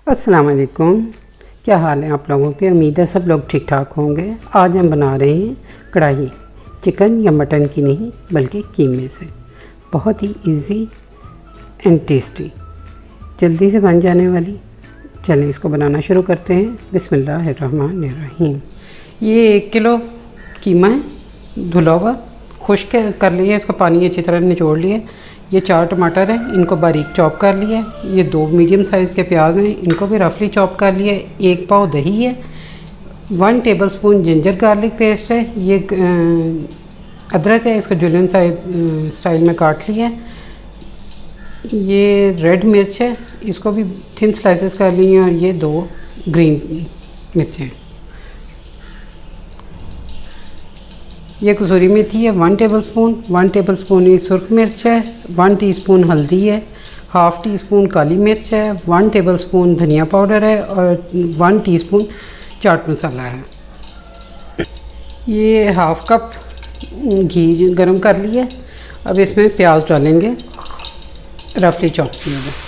अस्सलाम वालेकुम। क्या हाल है आप लोगों के? उम्मीद है सब लोग ठीक ठाक होंगे। आज हम बना रहे हैं कढ़ाई, चिकन या मटन की नहीं बल्कि कीमे से। बहुत ही इजी एंड टेस्टी, जल्दी से बन जाने वाली। चलें इसको बनाना शुरू करते हैं। बिस्मिल्लाहिर्रहमानिर्रहीम। ये 1 किलो कीमा है, धुला हुआ, खुश्क कर लिया, इसका पानी अच्छी तरह निचोड़ लिया। ये 4 टमाटर हैं, इनको बारीक चॉप कर लिया। ये 2 मीडियम साइज़ के प्याज हैं, इनको भी रफली चॉप कर लिया। 1 पाव दही है, 1 टेबलस्पून जिंजर गार्लिक पेस्ट है। ये अदरक है, इसको जुलियन स्टाइल में काट लिया। ये रेड मिर्च है, इसको भी थिन स्लाइसेस कर ली हैं। और ये 2 ग्रीन मिर्चें हैं। ये कसूरी मेथी है 1 टेबलस्पून, 1 टेबलस्पून ये सुर्ख मिर्च है, 1 टीस्पून हल्दी है, हाफ़ टी स्पून काली मिर्च है, 1 टेबलस्पून धनिया पाउडर है और 1 टीस्पून चाट मसाला है। ये हाफ़ कप घी गरम कर लिया। अब इसमें प्याज डालेंगे रफली चॉप किए हुए।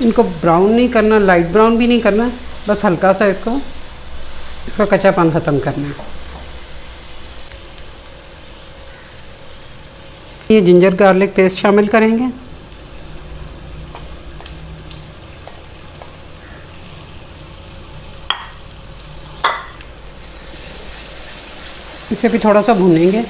इनको ब्राउन नहीं करना, लाइट ब्राउन भी नहीं करना, बस हल्का सा इसका कच्चापन ख़त्म करना है। ये जिंजर गार्लिक पेस्ट शामिल करेंगे। इसे भी थोड़ा सा भूनेंगे।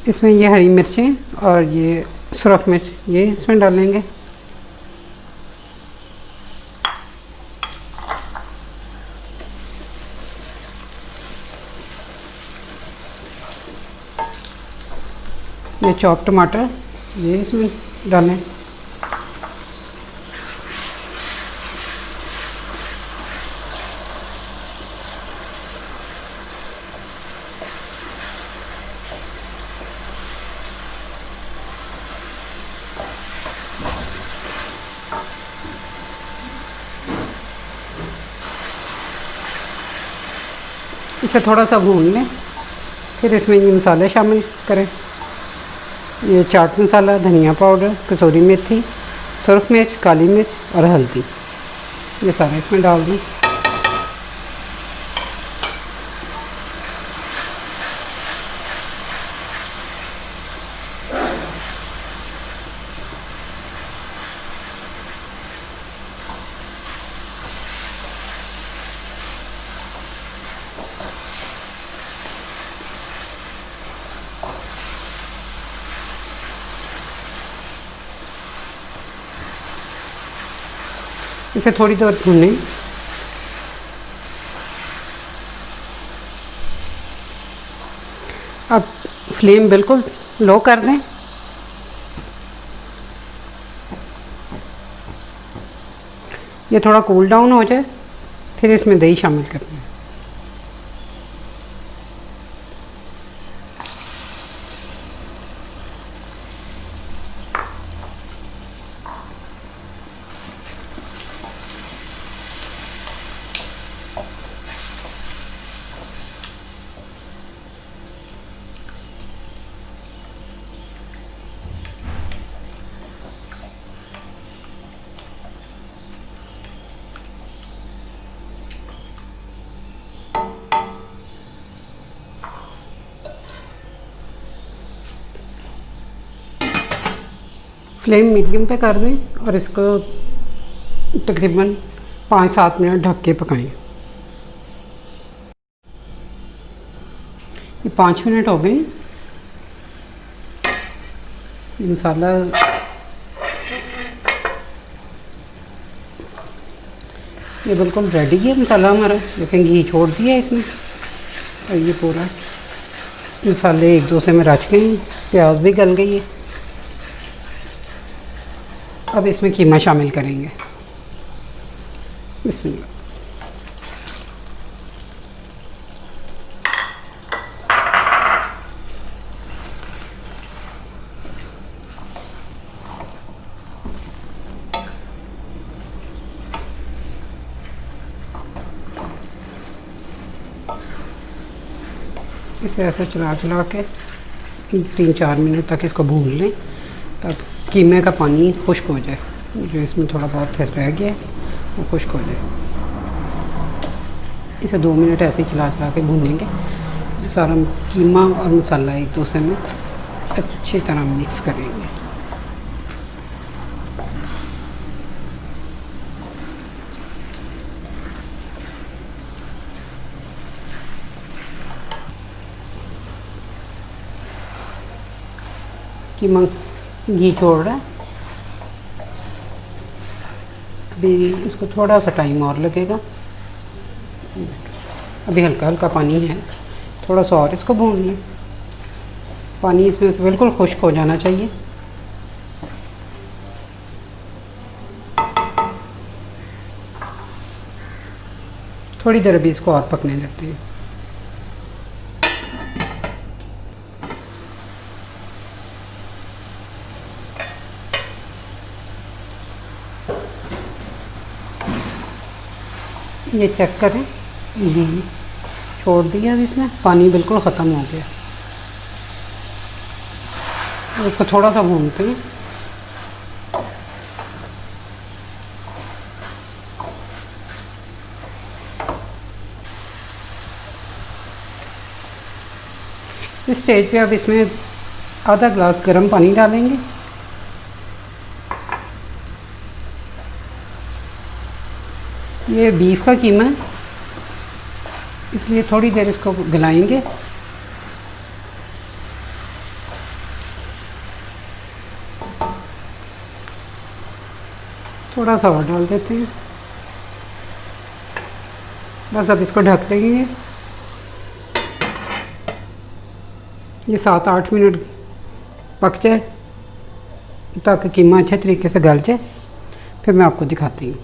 इसमें ये हरी मिर्चें और ये सुरख मिर्च ये इसमें डालेंगे। ये चॉप टमाटर ये इसमें डालें। इसे थोड़ा सा भून लें, फिर इसमें ये मसाले शामिल करें। ये चाट मसाला, धनिया पाउडर, कसूरी मेथी, सुर्ख मिर्च, काली मिर्च और हल्दी, ये सारे इसमें डाल दें। इसे थोड़ी देर भूनें। अब फ्लेम बिल्कुल लो कर दें। ये थोड़ा कूल डाउन हो जाए, फिर इसमें दही शामिल कर दें। फ्लेम मीडियम पे कर दें और इसको तकरीबन 5-7 मिनट ढक के पकाएं। ये 5 मिनट हो गए। ये मसाला ये बिल्कुल रेडी है मसाला हमारा। देखें घी छोड़ दिया इसने और ये पूरा मसाले एक दूसरे में रच गए हैं, प्याज भी गल गई है। अब इसमें कीमा शामिल करेंगे। बिस्मिल्लाह। इसे ऐसे चला चला के 3-4 मिनट तक इसको भून लें ताकि कीमे का पानी खुश्क हो जाए, जो इसमें थोड़ा बहुत रह गया वो खुश्क हो जाए। इसे 2 मिनट ऐसे ही चला चला के भूनेंगे। सारा कीमा और मसाला एक दूसरे में अच्छी तरह मिक्स करेंगे। कीमा घी छोड़ रहा है, अभी इसको थोड़ा सा टाइम और लगेगा। अभी हल्का हल्का पानी है, थोड़ा सा और इसको भून लें। पानी इसमें से बिल्कुल खुश्क हो जाना चाहिए। थोड़ी देर अभी इसको और पकने देते हैं। ये चेक करें, घी छोड़ दिया अभी इसने, पानी बिल्कुल ख़त्म हो गया। इसको थोड़ा सा भूनते हैं। इस स्टेज पे अब इसमें आधा ग्लास गर्म पानी डालेंगे। ये बीफ का कीमा है, इसलिए थोड़ी देर इसको गलाएंगे। थोड़ा सा और डाल देते हैं, बस अब इसको ढक देंगे। ये 7-8 मिनट पक जाए ताकि कीमा अच्छे तरीके से गल जाए, फिर मैं आपको दिखाती हूँ।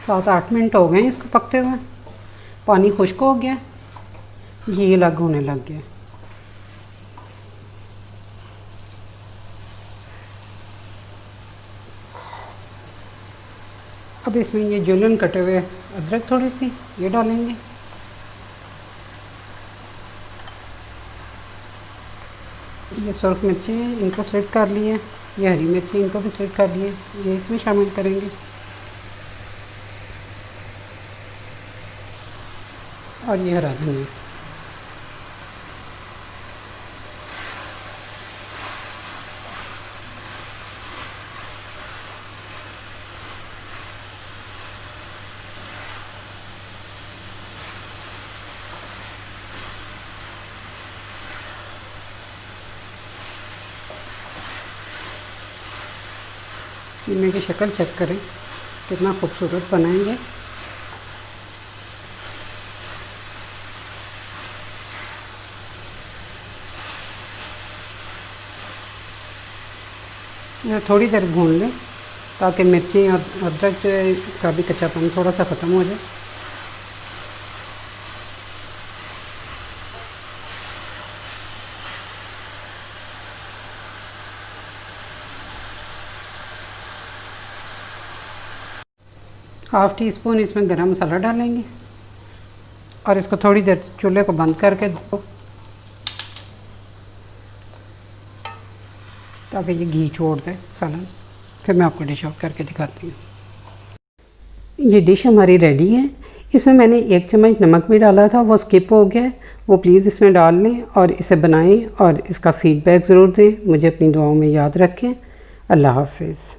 सात 8 मिनट हो गए इसको पकते हुए। पानी खुश्क हो गया, घी अलग होने लग गया। अब इसमें ये जुलन कटे हुए अदरक थोड़ी सी ये डालेंगे। ये सुर्ख मिर्ची हैं, इनको स्लिट कर लिए। ये हरी मिर्ची, इनको भी स्लिट कर लिए, ये इसमें शामिल करेंगे। और ये हरा धनिया। कीमे की शक्ल चेक करें, कितना खूबसूरत बनाएंगे। ये थोड़ी देर भून लें ताकि मिर्ची और अदरक जो है इसका भी कच्चापन थोड़ा सा ख़त्म हो जाए। हाफ़ टी स्पून इसमें गरम मसाला डालेंगे और इसको थोड़ी देर चूल्हे को बंद करके दो ताकि ये घी छोड़ दे सालन। फिर मैं आपको डिश आउट करके दिखाती हूँ। ये डिश हमारी रेडी है। इसमें मैंने 1 चम्मच नमक भी डाला था, वो स्किप हो गया, वो प्लीज़ इसमें डाल लें और इसे बनाएं और इसका फ़ीडबैक ज़रूर दें। मुझे अपनी दुआओं में याद रखें। अल्लाह हाफ़िज़।